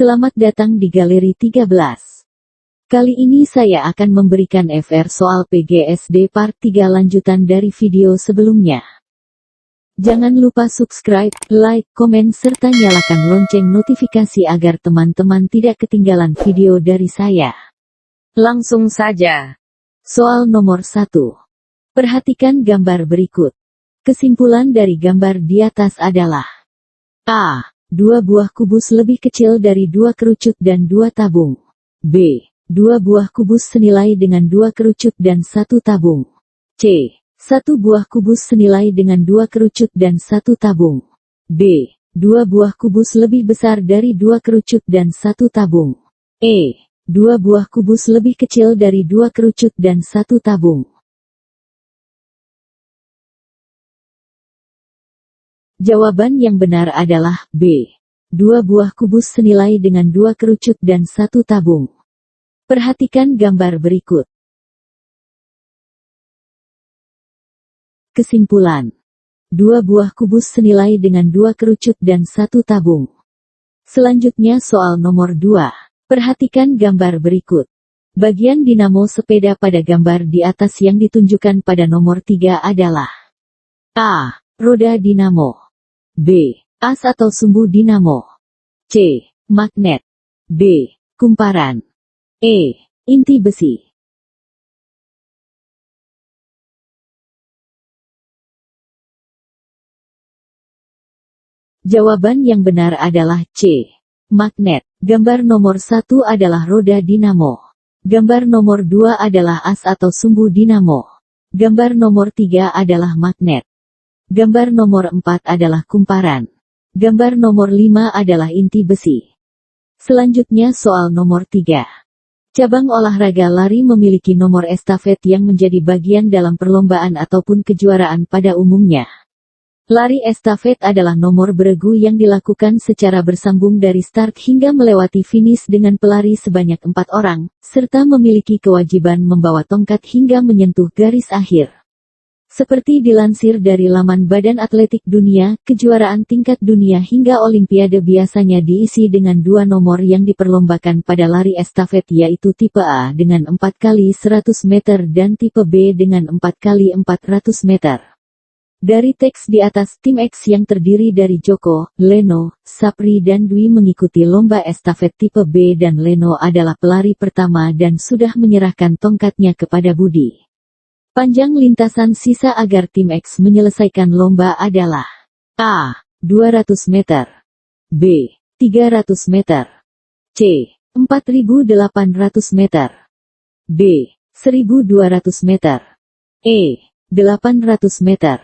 Selamat datang di Galeri 13. Kali ini saya akan memberikan FR soal PGSD Part 3 lanjutan dari video sebelumnya. Jangan lupa subscribe, like, komen serta nyalakan lonceng notifikasi agar teman-teman tidak ketinggalan video dari saya. Langsung saja. Soal nomor 1. Perhatikan gambar berikut. Kesimpulan dari gambar di atas adalah A. 2 buah kubus lebih kecil dari 2 kerucut dan 2 tabung. B. 2 buah kubus senilai dengan 2 kerucut dan 1 tabung. C. 1 buah kubus senilai dengan 2 kerucut dan 1 tabung. D. 2 buah kubus lebih besar dari 2 kerucut dan 1 tabung. E. 2 buah kubus lebih kecil dari 2 kerucut dan 1 tabung. Jawaban yang benar adalah B. 2 buah kubus senilai dengan 2 kerucut dan 1 tabung. Perhatikan gambar berikut. Kesimpulan. 2 buah kubus senilai dengan 2 kerucut dan 1 tabung. Selanjutnya soal nomor 2. Perhatikan gambar berikut. Bagian dinamo sepeda pada gambar di atas yang ditunjukkan pada nomor 3 adalah A. Roda dinamo. B. As atau sumbu dinamo. C. Magnet. D. Kumparan. E. Inti besi. Jawaban yang benar adalah C. Magnet. Gambar nomor 1 adalah roda dinamo. Gambar nomor 2 adalah as atau sumbu dinamo. Gambar nomor 3 adalah magnet. Gambar nomor 4 adalah kumparan. Gambar nomor 5 adalah inti besi. Selanjutnya soal nomor 3. Cabang olahraga lari memiliki nomor estafet yang menjadi bagian dalam perlombaan ataupun kejuaraan pada umumnya. Lari estafet adalah nomor beregu yang dilakukan secara bersambung dari start hingga melewati finish dengan pelari sebanyak 4 orang, serta memiliki kewajiban membawa tongkat hingga menyentuh garis akhir. Seperti dilansir dari laman Badan Atletik Dunia, kejuaraan tingkat dunia hingga Olimpiade biasanya diisi dengan 2 nomor yang diperlombakan pada lari estafet yaitu tipe A dengan 4 kali 100 meter dan tipe B dengan 4 kali 400 meter. Dari teks di atas, tim X yang terdiri dari Joko, Leno, Sapri dan Dwi mengikuti lomba estafet tipe B dan Leno adalah pelari pertama dan sudah menyerahkan tongkatnya kepada Budi. Panjang lintasan sisa agar tim X menyelesaikan lomba adalah A. 200 meter. B. 300 meter. C. 4.800 meter. D. 1.200 meter. E. 800 meter.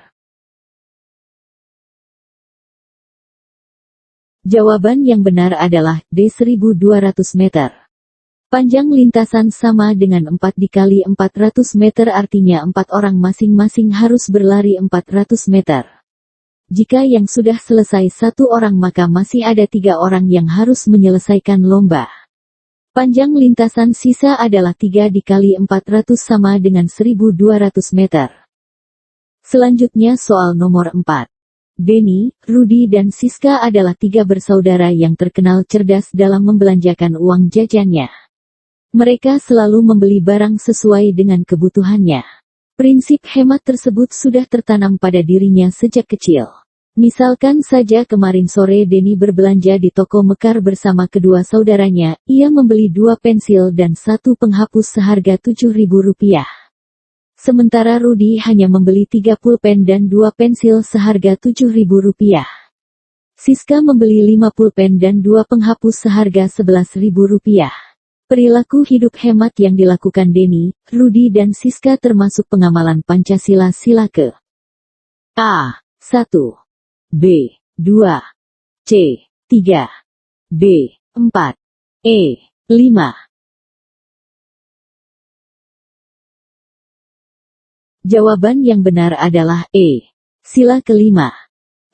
Jawaban yang benar adalah D. 1.200 meter. Panjang lintasan sama dengan 4 dikali 400 meter artinya 4 orang masing-masing harus berlari 400 meter. Jika yang sudah selesai 1 orang maka masih ada 3 orang yang harus menyelesaikan lomba. Panjang lintasan sisa adalah 3 dikali 400 sama dengan 1.200 meter. Selanjutnya soal nomor 4. Denny, Rudi dan Siska adalah 3 bersaudara yang terkenal cerdas dalam membelanjakan uang jajannya. Mereka selalu membeli barang sesuai dengan kebutuhannya. Prinsip hemat tersebut sudah tertanam pada dirinya sejak kecil. Misalkan saja kemarin sore Denny berbelanja di toko Mekar bersama kedua saudaranya, ia membeli 2 pensil dan 1 penghapus seharga Rp7.000. Sementara Rudi hanya membeli 3 pulpen dan 2 pensil seharga Rp7.000. Siska membeli 5 pulpen dan 2 penghapus seharga Rp11.000. Perilaku hidup hemat yang dilakukan Denny, Rudi dan Siska termasuk pengamalan Pancasila sila ke A. 1. B. 2. C. 3. D. 4. E. 5. Jawaban yang benar adalah E. Sila kelima.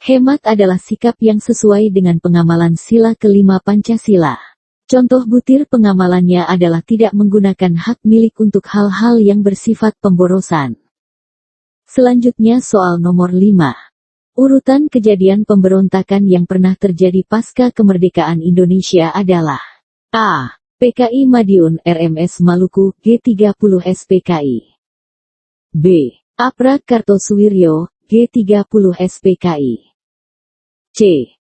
Hemat adalah sikap yang sesuai dengan pengamalan sila kelima Pancasila. Contoh butir pengamalannya adalah tidak menggunakan hak milik untuk hal-hal yang bersifat pemborosan. Selanjutnya soal nomor 5. Urutan kejadian pemberontakan yang pernah terjadi pasca kemerdekaan Indonesia adalah A. PKI Madiun RMS Maluku G30 SPKI. B. APRA Kartosuwiryo G30 SPKI. C.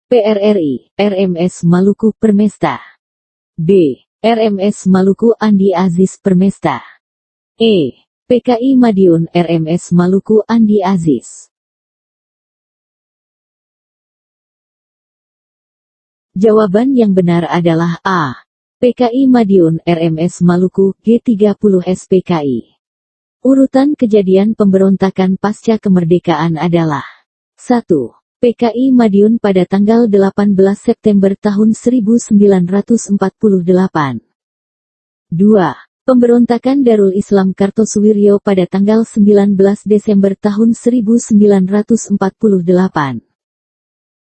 PRRI RMS Maluku Permesta. D. RMS Maluku Andi Aziz Permesta. E. PKI Madiun RMS Maluku Andi Aziz. Jawaban yang benar adalah A. PKI Madiun RMS Maluku G30 SPKI. Urutan kejadian pemberontakan pasca kemerdekaan adalah 1. PKI Madiun pada tanggal 18 September tahun 1948. 2. Pemberontakan Darul Islam Kartosuwiryo pada tanggal 19 Desember tahun 1948.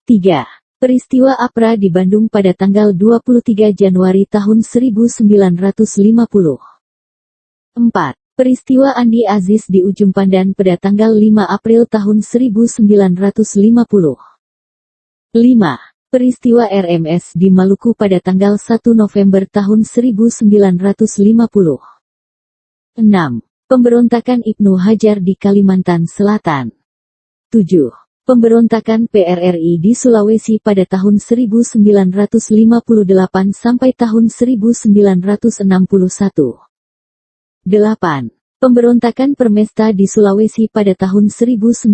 3. Peristiwa APRA di Bandung pada tanggal 23 Januari tahun 1950. 4. Peristiwa Andi Aziz di Ujung Pandan pada tanggal 5 April tahun 1950. 5. Peristiwa RMS di Maluku pada tanggal 1 November tahun 1950. 6. Pemberontakan Ibnu Hajar di Kalimantan Selatan. 7. Pemberontakan PRRI di Sulawesi pada tahun 1958 sampai tahun 1961. 8. Pemberontakan Permesta di Sulawesi pada tahun 1958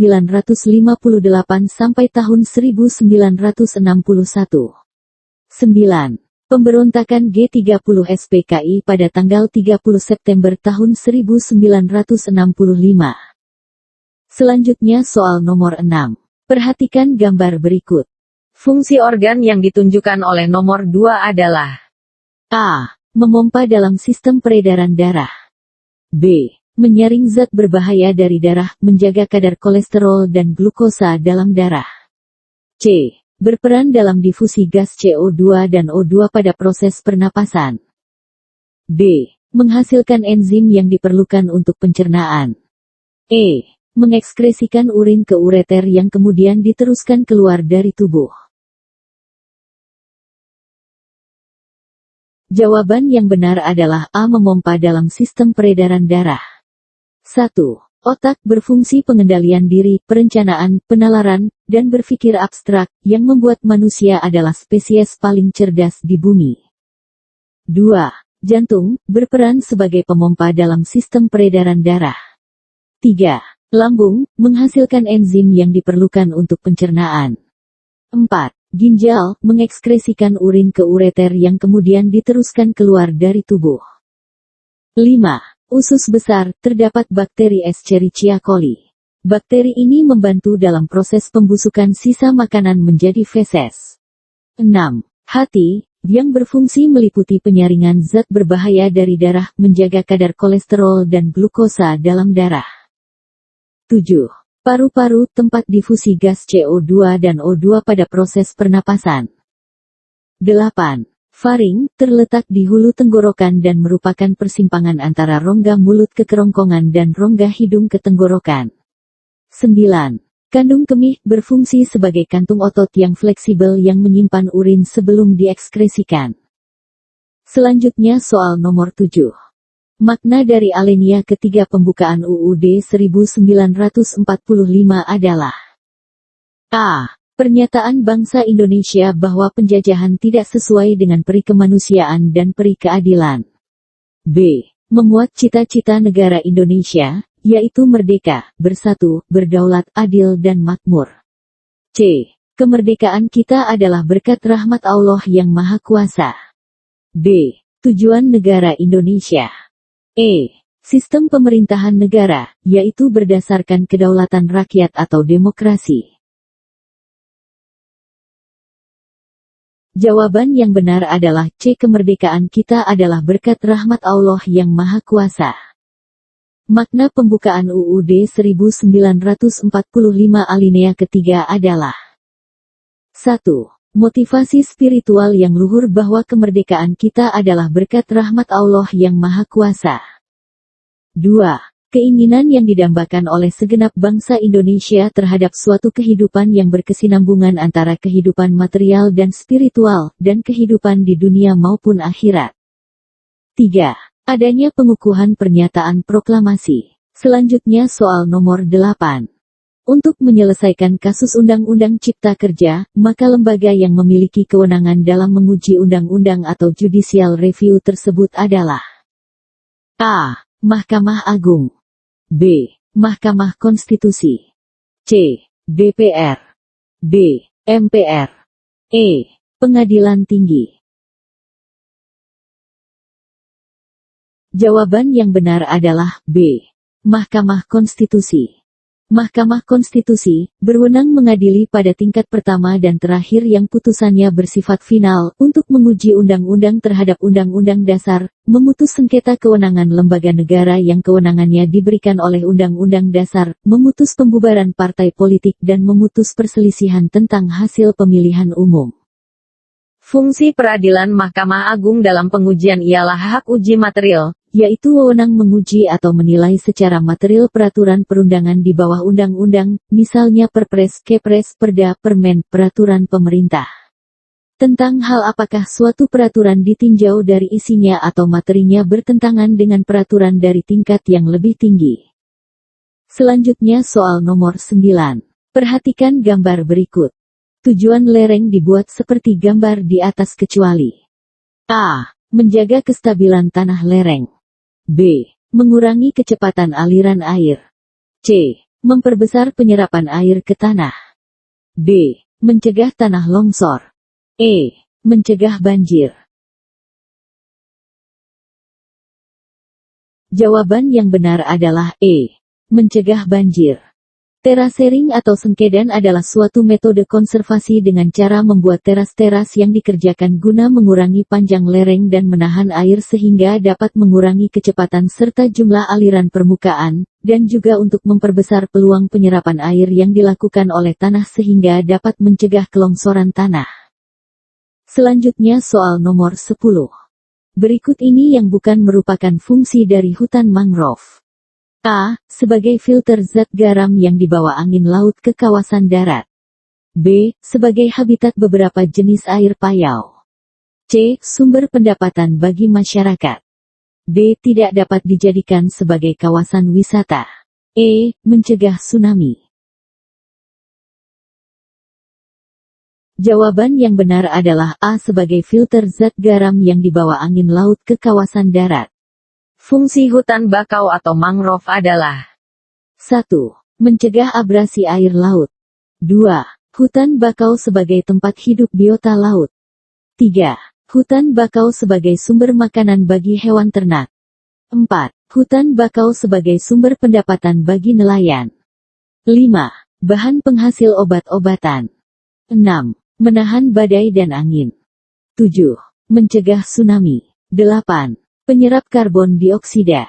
sampai tahun 1961. 9. Pemberontakan G30 SPKI pada tanggal 30 September tahun 1965. Selanjutnya soal nomor 6. Perhatikan gambar berikut. Fungsi organ yang ditunjukkan oleh nomor 2 adalah A. Memompa dalam sistem peredaran darah. B. Menyaring zat berbahaya dari darah, menjaga kadar kolesterol dan glukosa dalam darah. C. Berperan dalam difusi gas CO2 dan O2 pada proses pernapasan. D. Menghasilkan enzim yang diperlukan untuk pencernaan. E. Mengekskresikan urin ke ureter yang kemudian diteruskan keluar dari tubuh. Jawaban yang benar adalah A. Memompa dalam sistem peredaran darah. 1. Otak berfungsi pengendalian diri, perencanaan, penalaran, dan berpikir abstrak, yang membuat manusia adalah spesies paling cerdas di bumi. 2. Jantung, berperan sebagai pemompa dalam sistem peredaran darah. 3. Lambung, menghasilkan enzim yang diperlukan untuk pencernaan. 4. Ginjal, mengekskresikan urin ke ureter yang kemudian diteruskan keluar dari tubuh. 5. Usus besar, terdapat bakteri Escherichia coli. Bakteri ini membantu dalam proses pembusukan sisa makanan menjadi feses. 6. Hati, yang berfungsi meliputi penyaringan zat berbahaya dari darah, menjaga kadar kolesterol dan glukosa dalam darah. 7. Paru-paru, tempat difusi gas CO2 dan O2 pada proses pernapasan. 8. Faring, terletak di hulu tenggorokan dan merupakan persimpangan antara rongga mulut ke kerongkongan dan rongga hidung ke tenggorokan. 9. Kandung kemih, berfungsi sebagai kantung otot yang fleksibel yang menyimpan urin sebelum diekskresikan. Selanjutnya soal nomor 7. Makna dari alinea ketiga pembukaan UUD 1945 adalah A. Pernyataan bangsa Indonesia bahwa penjajahan tidak sesuai dengan peri kemanusiaan dan peri keadilan. B. Memuat cita-cita negara Indonesia, yaitu merdeka, bersatu, berdaulat, adil dan makmur. C. Kemerdekaan kita adalah berkat rahmat Allah yang Maha Kuasa. D. Tujuan negara Indonesia. E. Sistem pemerintahan negara, yaitu berdasarkan kedaulatan rakyat atau demokrasi. Jawaban yang benar adalah C. Kemerdekaan kita adalah berkat rahmat Allah yang Maha Kuasa. Makna pembukaan UUD 1945 alinea ketiga adalah 1. Motivasi spiritual yang luhur bahwa kemerdekaan kita adalah berkat rahmat Allah yang Maha Kuasa. 2. Keinginan yang didambakan oleh segenap bangsa Indonesia terhadap suatu kehidupan yang berkesinambungan antara kehidupan material dan spiritual, dan kehidupan di dunia maupun akhirat. 3. Adanya pengukuhan pernyataan proklamasi. Selanjutnya soal nomor 8. Untuk menyelesaikan kasus Undang-Undang Cipta Kerja, maka lembaga yang memiliki kewenangan dalam menguji undang-undang atau judicial review tersebut adalah A. Mahkamah Agung, B. Mahkamah Konstitusi, C. DPR, D. MPR, E. Pengadilan Tinggi. Jawaban yang benar adalah B. Mahkamah Konstitusi. Mahkamah Konstitusi berwenang mengadili pada tingkat pertama dan terakhir yang putusannya bersifat final untuk menguji undang-undang terhadap Undang-Undang Dasar, memutus sengketa kewenangan lembaga negara yang kewenangannya diberikan oleh Undang-Undang Dasar, memutus pembubaran partai politik dan memutus perselisihan tentang hasil pemilihan umum. Fungsi peradilan Mahkamah Agung dalam pengujian ialah hak uji material, yaitu wewenang menguji atau menilai secara material peraturan perundangan di bawah undang-undang, misalnya Perpres, Kepres, Perda, Permen, peraturan pemerintah. Tentang hal apakah suatu peraturan ditinjau dari isinya atau materinya bertentangan dengan peraturan dari tingkat yang lebih tinggi. Selanjutnya soal nomor 9. Perhatikan gambar berikut. Tujuan lereng dibuat seperti gambar di atas kecuali A. Menjaga kestabilan tanah lereng, B. Mengurangi kecepatan aliran air, C. Memperbesar penyerapan air ke tanah, D. Mencegah tanah longsor, E. Mencegah banjir. Jawaban yang benar adalah E. Mencegah banjir. Terasering atau sengkedan adalah suatu metode konservasi dengan cara membuat teras-teras yang dikerjakan guna mengurangi panjang lereng dan menahan air sehingga dapat mengurangi kecepatan serta jumlah aliran permukaan, dan juga untuk memperbesar peluang penyerapan air yang dilakukan oleh tanah sehingga dapat mencegah kelongsoran tanah. Selanjutnya soal nomor 10. Berikut ini yang bukan merupakan fungsi dari hutan mangrove. A. Sebagai filter zat garam yang dibawa angin laut ke kawasan darat. B. Sebagai habitat beberapa jenis air payau. C. Sumber pendapatan bagi masyarakat. D. Tidak dapat dijadikan sebagai kawasan wisata. E. Mencegah tsunami. Jawaban yang benar adalah A. Sebagai filter zat garam yang dibawa angin laut ke kawasan darat. Fungsi hutan bakau atau mangrove adalah 1. Mencegah abrasi air laut. 2. Hutan bakau sebagai tempat hidup biota laut. 3. Hutan bakau sebagai sumber makanan bagi hewan ternak. 4. Hutan bakau sebagai sumber pendapatan bagi nelayan. 5. Bahan penghasil obat-obatan. 6. Menahan badai dan angin. 7. Mencegah tsunami. 8. Penyerap karbon dioksida.